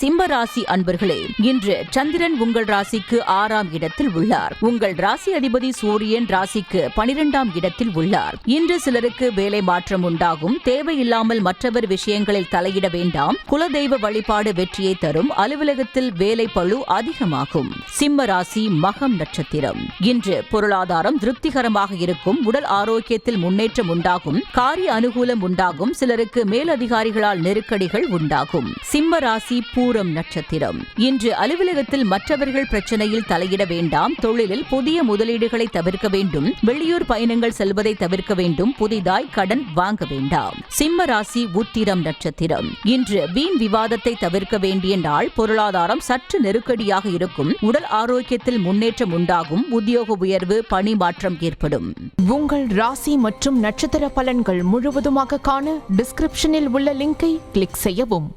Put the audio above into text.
சிம்ம ராசி அன்பர்களே, இன்று சந்திரன் உங்கள் ராசிக்கு 6ஆம் இடத்தில் உள்ளார். உங்கள் ராசி அதிபதி சூரியன் ராசிக்கு 12ஆம் இடத்தில் உள்ளார். இன்று சிலருக்கு வேலை மாற்றம் உண்டாகும். தேவையில்லாமல் மற்றவர் விஷயங்களில் தலையிட வேண்டாம். குலதெய்வ வழிபாடு வெற்றியை தரும். அலுவலகத்தில் வேலை பளு அதிகமாகும். சிம்ம ராசி மகம் நட்சத்திரம். இன்று பொருளாதாரம் திருப்திகரமாக இருக்கும். உடல் ஆரோக்கியத்தில் முன்னேற்றம் உண்டாகும். காரிய அனுகூலம் உண்டாகும். சிலருக்கு மேலதிகாரிகளால் நெருக்கடிகள் உண்டாகும். சிம்ம ராசி பூரம் நட்சத்திரம். இன்று அலுவலகத்தில் மற்றவர்கள் பிரச்சனையில் தலையிட வேண்டாம். தொழிலில் புதிய முதலீடுகளை தவிர்க்க வேண்டும். வெளியூர் பயணங்கள் செல்வதை தவிர்க்க வேண்டும். புதிதாய் கடன் வாங்க வேண்டாம். சிம்ம ராசி உத்திரம் நட்சத்திரம். இன்று வீண் விவாதத்தை தவிர்க்க வேண்டிய நாள். பொருளாதாரம் சற்று நெருக்கடியாக இருக்கும். உடல் ஆரோக்கியத்தில் முன்னேற்றம் உண்டாகும். உத்தியோக உயர்வு, பணி மாற்றம் ஏற்படும். உங்கள் ராசி மற்றும் நட்சத்திர பலன்கள் முழுவதுமாக காண டிஸ்கிரிப்ஷனில் உள்ள லிங்கை கிளிக் செய்யவும்.